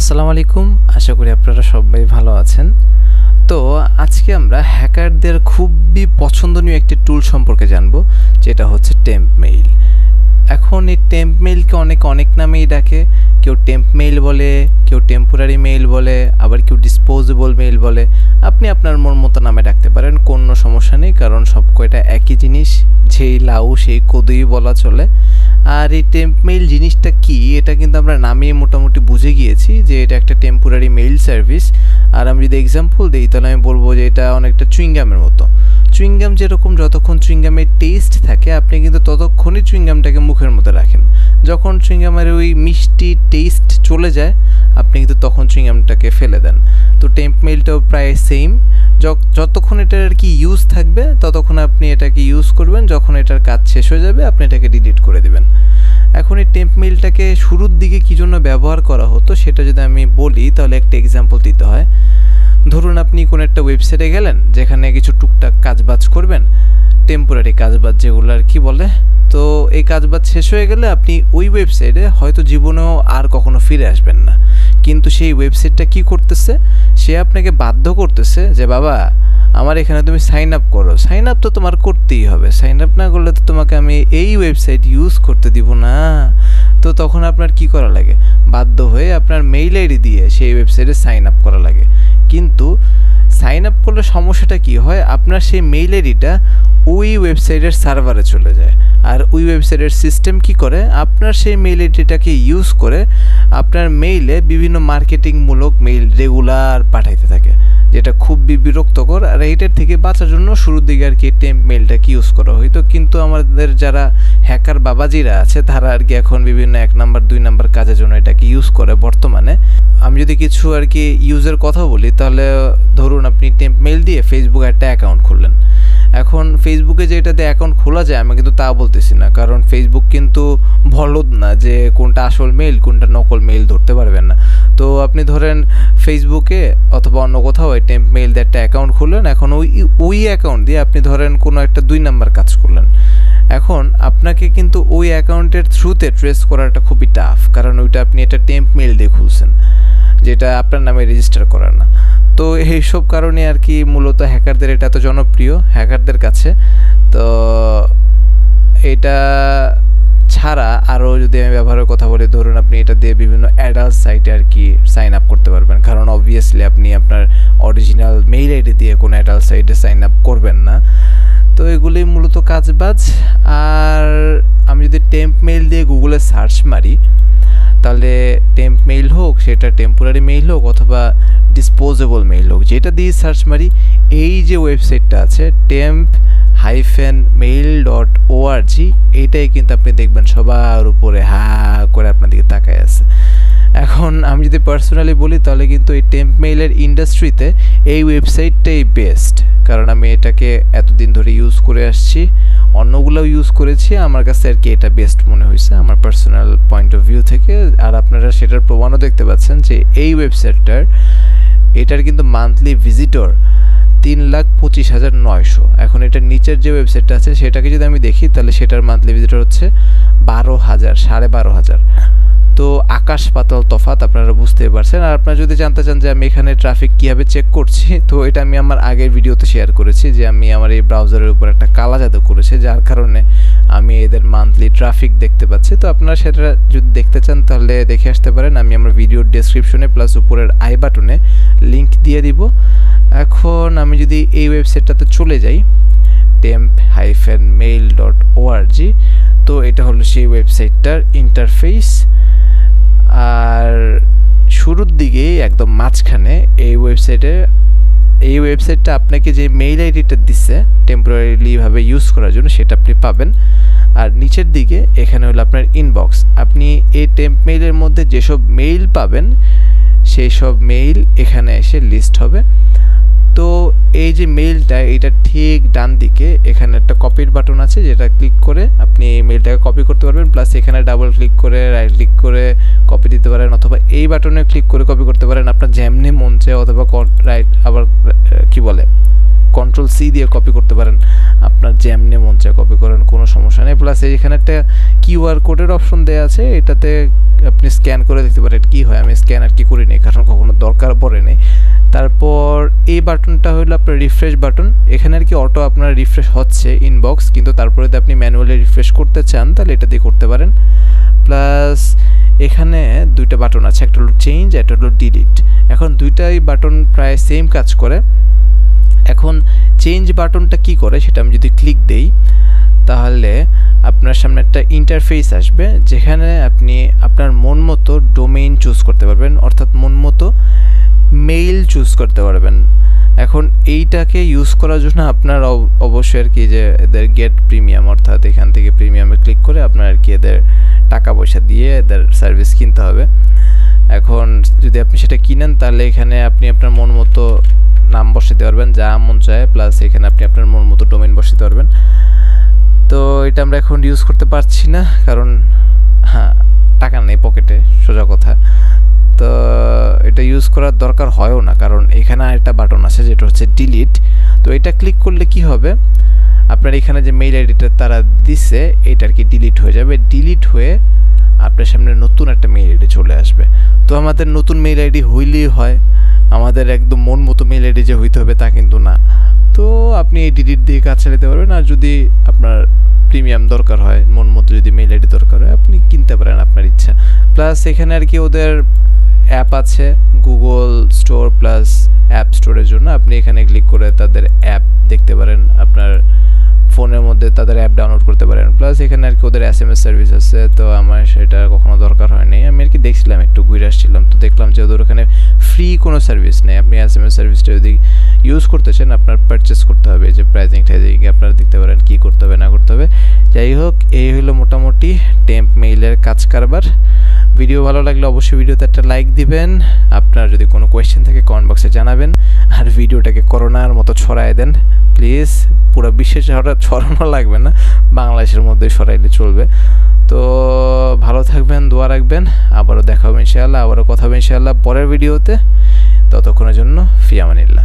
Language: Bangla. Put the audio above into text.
আসসালামু আলাইকুম, আশা করি আপনারা সবাই ভালো আছেন। তো আজকে আমরা হ্যাকারদের খুবই পছন্দনীয় একটি টুল সম্পর্কে জানবো, যেটা হচ্ছে টেম্প-মেইল। এখন এই টেম্প-মেইলকে অনেক নামেই ডাকে। কেউ টেম্প-মেইল বলে, কেউ টেম্পোরারি মেইল বলে, আবার কেউ ডিসপোজেবল মেইল বলে। আপনি আপনার মন মতো নামে ডাকতে পারেন, কোনো সমস্যা নেই, কারণ সব কয়টা একই জিনিস। যেই লাউ সেই কদুই বলা চলে। আর এই টেম্প-মেইল জিনিসটা কি, এটা কিন্তু আমরা নামিয়ে মোটামুটি বুঝে গিয়েছি যে এটা একটা টেম্পোরারি মেইল সার্ভিস। আর আমি যদি এক্সাম্পল দিই তাহলে আমি বলবো যে এটা অনেকটা চুইংগামের মতো। চুইংগাম যেরকম যতক্ষণ চুইংগামের টেস্ট থাকে আপনি কিন্তু ততক্ষণই চুইংগামটাকে মুখের মধ্যে রাখেন। যখন চুইংগামের ওই মিষ্টি টেস্ট চলে যায় আপনি কিন্তু তখন চুইংগামটাকে ফেলে দেন। তো টেম্প-মেইলটাও প্রায় সেম। যতক্ষণ এটার আর কি ইউজ থাকবে ততক্ষণ আপনি এটাকে ইউজ করবেন, যখন এটার কাজ শেষ হয়ে যাবে আপনি এটাকে ডিলিট করে দেবেন। এখন এই টেম্প-মেইলটাকে শুরুর দিকে কী জন্য ব্যবহার করা হতো সেটা যদি আমি বলি তাহলে একটা এক্সাম্পল দিতে হয়। ধরুন আপনি কোনো একটা ওয়েবসাইটে গেলেন যেখানে কিছু টুকটাক কাজবাজ করবেন, টেম্পোরারি কাজবাজ যেগুলো আর কি বলে। তো এই কাজবাজ শেষ হয়ে গেলে আপনি ওই ওয়েবসাইটে হয়তো জীবনেও আর কখনো ফিরে আসবেন না, কিন্তু সেই ওয়েবসাইটটা কি করতেছে, সে আপনাকে বাধ্য করতেছে যে বাবা আমার এখানে তুমি সাইন আপ করো। সাইন আপ তো তোমার করতেই হবে, সাইন আপ না করলে তো তোমাকে আমি এই ওয়েবসাইট ইউজ করতে দিব না। তো তখন আপনার কি করা লাগে, বাধ্য হয়ে আপনার মেইল আইডি দিয়ে সেই ওয়েবসাইটে সাইন আপ করা লাগে। কিন্তু সাইন আপ করলে সমস্যাটা কি হয়, আপনার সেই মেইল আইডিটা ওই ওয়েবসাইটের সার্ভারে চলে যায়। আর ওই ওয়েবসাইটের সিস্টেম কি করে, আপনার সেই মেইল আইডিটাকে ইউজ করে আপনার মেইলে বিভিন্ন মার্কেটিংমূলক মেইল রেগুলার পাঠাইতে থাকে, যেটা খুব বিরক্তকর। আর এইটার থেকে বাঁচার জন্য শুরুর দিকে আর কি টেম্প-মেইলটাকে ইউজ করা হইতো। কিন্তু আমাদের যারা হ্যাকার বাবাজিরা আছে তারা আর কি এখন বিভিন্ন 1 নাম্বার 2 নাম্বার কাজের জন্য এটাকে ইউজ করে বর্তমানে। আমি যদি কিছু আর কি ইউজের কথা বলি তাহলে ধরুন আপনি টেম্প-মেইল দিয়ে ফেসবুকে একটা অ্যাকাউন্ট খুললেন। এখন ফেসবুকে যে এটাতে অ্যাকাউন্ট খোলা যায় আমি কিন্তু তা বলতেছি না, কারণ ফেসবুক কিন্তু বলদ না যে কোনটা আসল মেইল কোনটা নকল মেইল ধরতে পারবেন না। তো আপনি ধরেন ফেসবুকে অথবা অন্য কোথাও এই টেম্প-মেইল দিয়ে একটা অ্যাকাউন্ট খুললেন। এখন ওই অ্যাকাউন্ট দিয়ে আপনি ধরেন কোনো একটা 2 নাম্বার কাজ করলেন। এখন আপনাকে কিন্তু ওই অ্যাকাউন্টের থ্রুতে ট্রেস করাটা খুবই টাফ, কারণ ওইটা আপনি একটা টেম্প-মেইল দিয়ে খুলছেন যেটা আপনার নামে রেজিস্টার করা না। তো এইসব কারণে আর কি মূলত হ্যাকারদের এটা এত জনপ্রিয় হ্যাকারদের কাছে। তো এটা ছাড়া আরও যদি আমি ব্যবহারের কথা বলি, ধরুন আপনি এটা দিয়ে বিভিন্ন অ্যাডাল্ট সাইটে আর কি সাইন আপ করতে পারবেন, কারণ অবভিয়াসলি আপনি আপনার অরিজিনাল মেইল আইডি দিয়ে কোনো অ্যাডাল্ট সাইটে সাইন আপ করবেন না। তো এগুলোই মূলত কাজবাজ। আর আমি যদি টেম্প-মেইল দিয়ে গুগলে সার্চ মারি তাহলে টেম্প-মেইল হোক, সেটা টেম্পোরারি মেইল হোক অথবা ডিসপোজেবল মেইল হোক, যেটা দিয়ে সার্চ মারি এই যে ওয়েবসাইটটা আছে temp-mail.org, এইটাই কিন্তু আপনি দেখবেন সবার উপরে হা করে আপনার দিকে তাকায় আছে। এখন আমি যদি পার্সোনালি বলি তাহলে কিন্তু এই টেম্প-মেইলের ইন্ডাস্ট্রিতে এই ওয়েবসাইটটাই বেস্ট, কারণ আমি এটাকে এতদিন ধরে ইউজ করে আসছি, অন্যগুলোও ইউজ করেছি, আমার কাছে আর কি এটা বেস্ট মনে হয়েছে আমার পার্সোনাল পয়েন্ট অফ ভিউ থেকে। আর আপনারা সেটার প্রমাণও দেখতে পাচ্ছেন যে এই এটার কিন্তু মান্থলি ভিজিটর 3,25,900। এখন এটার নিচের যে ওয়েবসাইটটা আছে সেটাকে যদি আমি দেখি তাহলে সেটার মান্থলি ভিজিটর হচ্ছে 12,000, 12,500। তো আকাশ পাতাল তফাৎ, আপনারা বুঝতে পারছেন। আর আপনারা যদি জানতে চান যে আমি এখানে ট্রাফিক কীভাবে চেক করছি, তো এটা আমি আমার আগের ভিডিওতে শেয়ার করেছি যে আমি আমার এই ব্রাউজারের উপর একটা কালা জাদু করেছি, যার কারণে আমি এদের মান্থলি ট্রাফিক দেখতে পাচ্ছি। তো আপনারা সেটা যদি দেখতে চান তাহলে দেখে আসতে পারেন, আমি আমার ভিডিওর ডেসক্রিপশনে প্লাস উপরের আই বাটনে লিঙ্ক দিয়ে দিব। এখন আমি যদি এই ওয়েবসাইটটাতে চলে যাই temp-mail.org, তো এটা হলো সেই ওয়েবসাইটটার ইন্টারফেস। আর শুরুর দিকে একদম মাঝখানে এই ওয়েবসাইটটা আপনাকে যে মেইল আইডিটা দিচ্ছে টেম্পোরারিলিভাবে ইউজ করার জন্য সেটা আপনি পাবেন। আর নিচের দিকে এখানে হলো আপনার ইনবক্স। আপনি এই টেম্প-মেইলের মধ্যে যেসব মেইল পাবেন সেই সব মেইল এখানে এসে লিস্ট হবে। তো এই যে মেইলটা এটা ঠিক ডান দিকে এখানে একটা কপির বাটন আছে, যেটা ক্লিক করে আপনি এই মেইলটাকে কপি করতে পারবেন, প্লাস এখানে ডাবল ক্লিক করে রাইট ক্লিক করে কপি দিতে পারেন, অথবা এই বাটনে ক্লিক করে কপি করতে পারেন আপনার যেমনি মন চায়, অথবা রাইট আবার কি বলে Ctrl+C দিয়ে কপি করতে পারেন, আপনার যেমনি মন চায় কপি করেন, কোনো সমস্যা নেই। প্লাস এইখানে একটা কিউআর কোডের অপশন দেওয়া আছে, এটাতে আপনি স্ক্যান করে দেখতে পারেন কি হয়। আমি স্ক্যান আর কি করিনি, কারণ কখনো দরকার পড়ে নেই। তারপর এই বাটনটা হলো আপনার রিফ্রেশ বাটন। এখানে আর কি অটো আপনার রিফ্রেশ হচ্ছে ইনবক্স, কিন্তু তারপরে যদি আপনি ম্যানুয়ালি রিফ্রেশ করতে চান তাহলে এটা দিয়ে করতে পারেন। প্লাস এখানে দুইটা বাটন আছে, একটা হলো চেঞ্জ, একটা হলো ডিলিট। এখন দুইটাই বাটন প্রায় সেম কাজ করে। এখন চেঞ্জ বাটনটা কি করে সেটা আমি যদি ক্লিক দেই তাহলে আপনার সামনে একটা ইন্টারফেস আসবে, যেখানে আপনি আপনার মন মতো ডোমেইন চুজ করতে পারবেন, অর্থাৎ মন মতো মেইল চুজ করতে পারবেন। এখন এইটাকে ইউজ করার জন্য আপনার অবশ্যই আর কি যে এদের গেট প্রিমিয়াম, অর্থাৎ এখান থেকে প্রিমিয়ামে ক্লিক করে আপনার আর কি এদের টাকা পয়সা দিয়ে এদের সার্ভিস কিনতে হবে। এখন যদি আপনি সেটা কিনেন তাহলে এখানে আপনি আপনার মন মতো নাম বসাতে পারবেন, যা মন চায়। প্লাস এখানে আপনি আপনার মন মতো ডোমেইন বসাতে পারবেন। তো এটা আমরা এখন ইউজ করতে পারছি না, কারণ হ্যাঁ টাকা নেই পকেটে, সোজা কথা। তো এটা ইউজ করার দরকার হয়ও না, কারণ এখানে আরেকটা বাটন আছে যেটা হচ্ছে ডিলিট। তো এটা ক্লিক করলে কি হবে, আপনার এখানে যে মেইল আইডিটা তারা দিচ্ছে এটা আর কি ডিলিট হয়ে যাবে। ডিলিট হয়ে আপনার সামনে নতুন একটা মেইল আইডি চলে আসবে। তো আমাদের নতুন মেইল আইডি হইলেই হয়, আমাদের একদম মন মতো মেইল আইডি যে হইতে হবে তা কিন্তু না। তো আপনি এই ডিলিট দিয়ে কাজ চালাতে পারবেন। আর যদি আপনার প্রিমিয়াম দরকার হয়, মন মতো যদি মেইল আইডি দরকার হয়, আপনি কিনতে পারেন আপনার ইচ্ছা। প্লাস এখানে আর কি ওদের অ্যাপ আছে, গুগল স্টোর প্লাস অ্যাপ স্টোরের জন্য। আপনি এখানে ক্লিক করে তাদের অ্যাপ দেখতে পারেন, আপনার ফোনের মধ্যে তাদের অ্যাপ ডাউনলোড করতে পারেন। প্লাস এখানে আর কি ওদের SMS সার্ভিস আছে, তো আমার সেটা কখনো দরকার হয়নি। আমি আর কি দেখছিলাম, একটু ঘুরে আসছিলাম, তো দেখলাম যে ওদের ওখানে ফ্রি কোনো সার্ভিস নেই। আপনি SMS সার্ভিসটা যদি ইউজ করতে চান আপনার পারচেস করতে হবে, যে প্রাইজিং টাইজিং আপনারা দেখতে পারেন কী করতে হবে না করতে হবে। যাই হোক, এই হলো মোটামুটি টেম্প মেইলের কাজ কারবার। ভিডিও ভালো লাগলে অবশ্যই ভিডিওতে একটা লাইক দিবেন। আপনার যদি কোনো কোয়েশ্চেন থাকে কমেন্ট বক্সে জানাবেন। আর ভিডিওটাকে করোনার মতো ছড়ায় দেন প্লিজ। পুরো বিশ্বে ছড়ানো লাগবে না, বাংলাদেশের মধ্যে ছড়াইলে চলবে। তো ভালো থাকবেন, দোয়া রাখবেন। আবারও দেখা হবে ইনশাআল্লাহ, আবারও কথা হবে ইনশাআল্লাহ পরের ভিডিওতে। ততক্ষণের জন্য ফি আমানিল্লাহ।